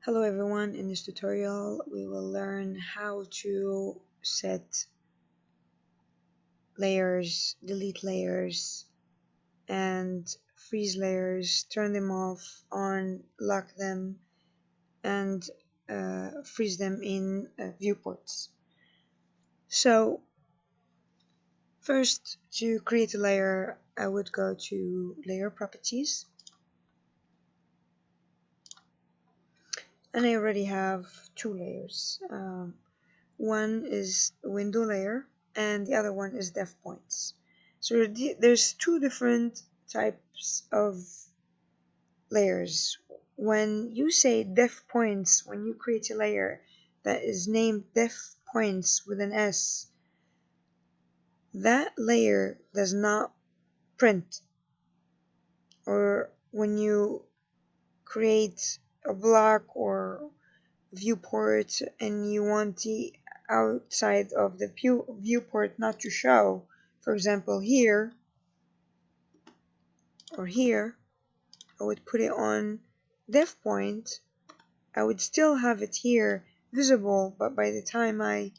Hello everyone, in this tutorial we will learn how to set layers, delete layers, and freeze layers, turn them off, on, lock them, and freeze them in viewports. So first, to create a layer, I would go to Layer Properties, and I already have two layers. One is a window layer and the other one is depth points. So there's two different types of layers. When you say depth points, when you create a layer that is named depth points with an S, that layer does not print. Or when you create a block or viewport and you want the outside of the viewport not to show, for example here or here, I would put it on depth point. I would still have it here visible, but by the time I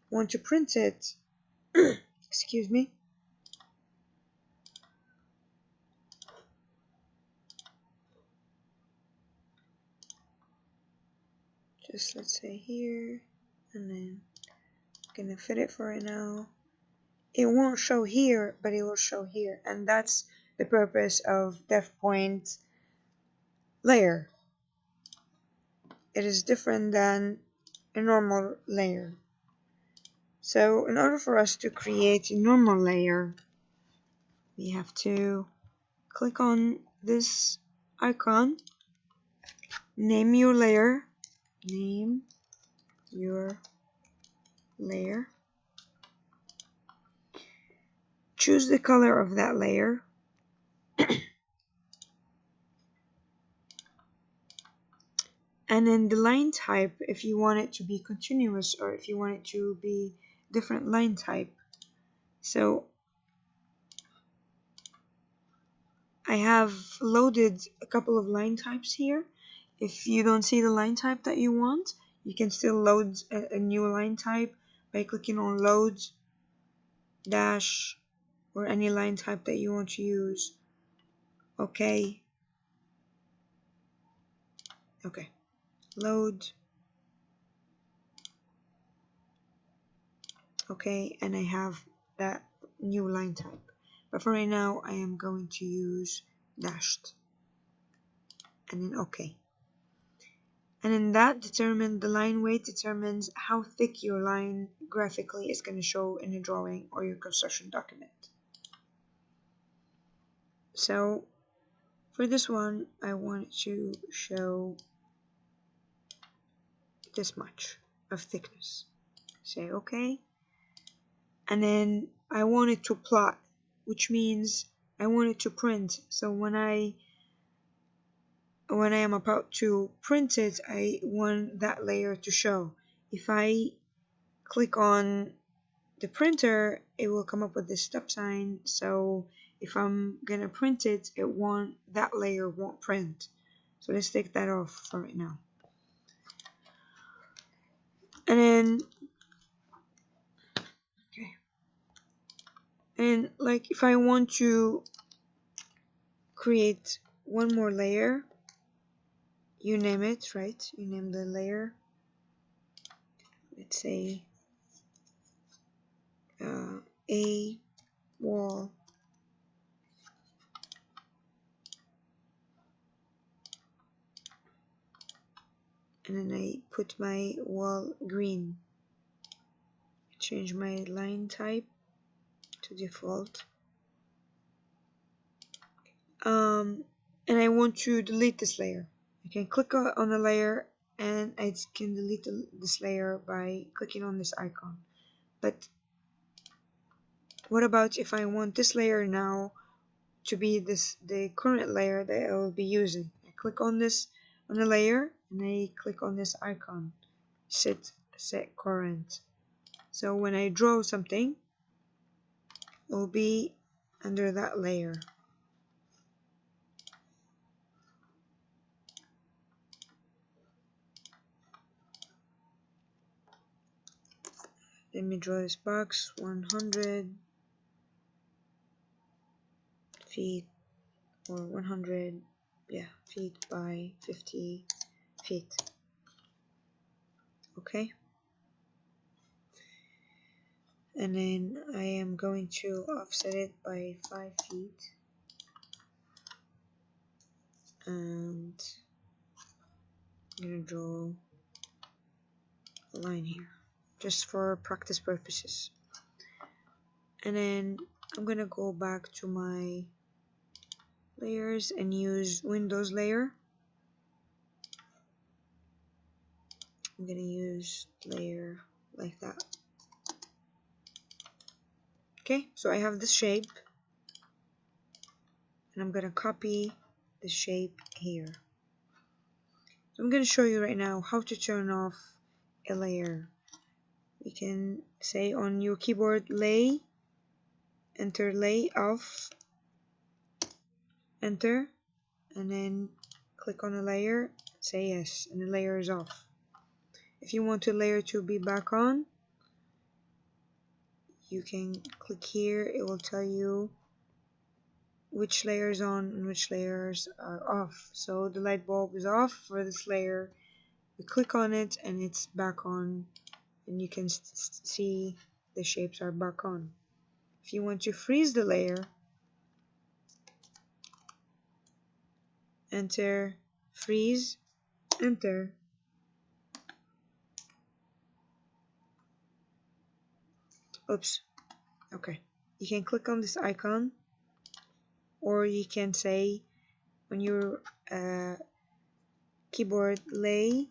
want to print it excuse me, just let's say here, and then I'm gonna fit it for right now. It won't show here, but it will show here, and that's the purpose of depth point layer. It is different than a normal layer. So in order for us to create a normal layer, we have to click on this icon, name your layer, choose the color of that layer, and then the line type, if you want it to be continuous or if you want it to be different line type. So I have loaded a couple of line types here. If you don't see the line type that you want, you can still load a new line type by clicking on load dash or any line type that you want to use. Okay, load. Okay, and I have that new line type, but for right now I am going to use dashed, and then okay. And then that the line weight determines how thick your line graphically is going to show in a drawing or your construction document. So for this one, I want to show this much of thickness. Say okay. And then I want it to plot, which means I want it to print. So when I am about to print it, I want that layer to show. If I click on the printer, it will come up with this stop sign. So if I'm gonna print it, that layer won't print. So let's take that off for right now. And then and like if I want to create one more layer, you name it, right? You name the layer. Let's say a wall. And then I put my wall green. Change my line type to default. And I want to delete this layer. I can click on the layer and I can delete this layer by clicking on this icon. But what about if I want this layer now to be the current layer that I will be using? I click on the layer and I click on this icon, set current. So when I draw something, it will be under that layer. let me draw this box. 100 feet, or 100, yeah, feet by 50 feet. Okay, and then I am going to offset it by 5 feet, and I'm gonna draw a line here just for practice purposes. And then I'm gonna go back to my layers and use Windows layer. I'm gonna use layer like that. Okay, so I have this shape, and I'm gonna copy the shape here. So I'm gonna show you right now how to turn off a layer. You can say on your keyboard lay, enter lay off, enter, and then click on the layer, say yes, and the layer is off. If you want the layer to be back on, you can click here. It will tell you which layer is on and which layers are off. So the light bulb is off for this layer. We click on it and it's back on, and you can see the shapes are back on. If you want to freeze the layer, enter freeze, enter. Oops. Okay. You can click on this icon, or you can say on your keyboard lay,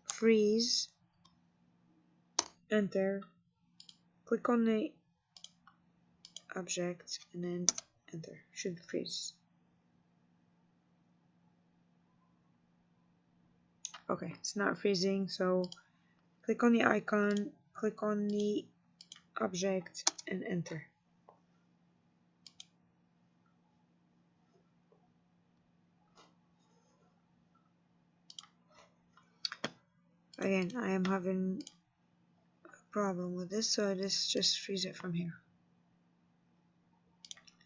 freeze, enter. Click on the object and then enter. Should freeze. Okay, it's not freezing, so click on the icon, click on the object and enter. Again, I am having a problem with this, so I just freeze it from here.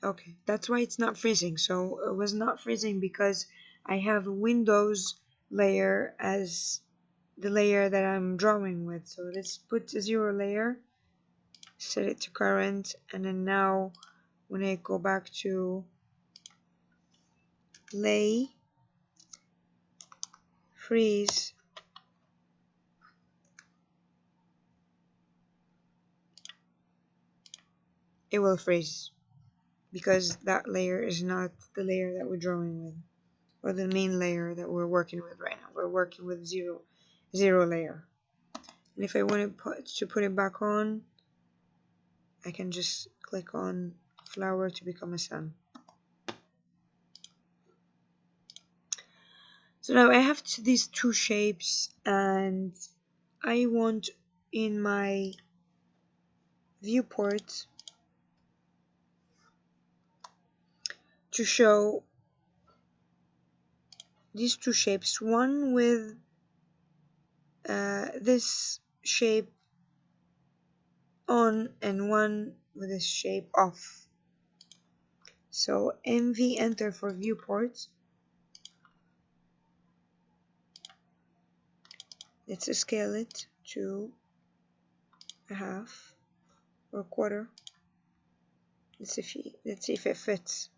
Okay, that's why it's not freezing. So it was not freezing because I have a Windows layer as the layer that I'm drawing with. So let's put a 0 layer, set it to current, and then now when I go back to lay, freeze, it will freeze because that layer is not the layer that we're drawing with, or the main layer that we're working with right now. We're working with zero layer. And if I want to put it back on, I can just click on flower to become a sun. So now I have these two shapes, and I want in my viewport to show these two shapes, one with this shape on and one with this shape off. So MV enter for viewport. Let's scale it to a half or a quarter. Let's see if it fits.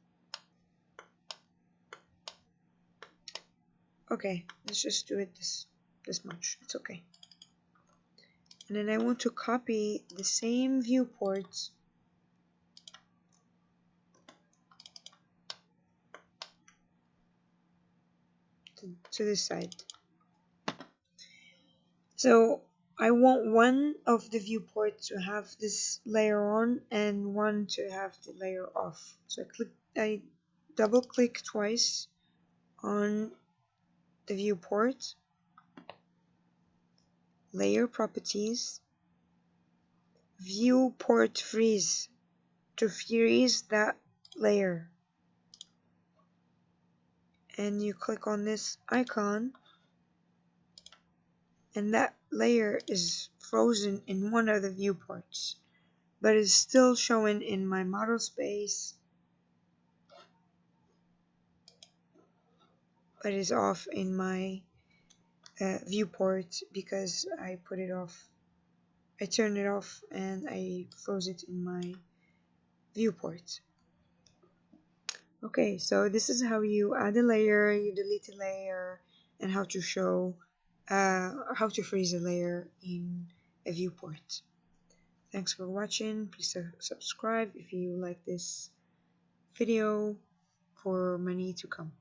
Okay, let's just do it this much. It's okay. And then I want to copy the same viewport to this side. So I want one of the viewports to have this layer on and one to have the layer off. So I double click twice on the viewport, layer properties, viewport freeze, to freeze that layer. And you click on this icon, and that layer is frozen in one of the viewports, but it's still showing in my model space, but it's off in my viewport because I put it off. I turned it off and I froze it in my viewport. Okay, so this is how you add a layer, you delete a layer, and how to show, how to freeze a layer in a viewport. Thanks for watching. Please subscribe if you like this video for many to come.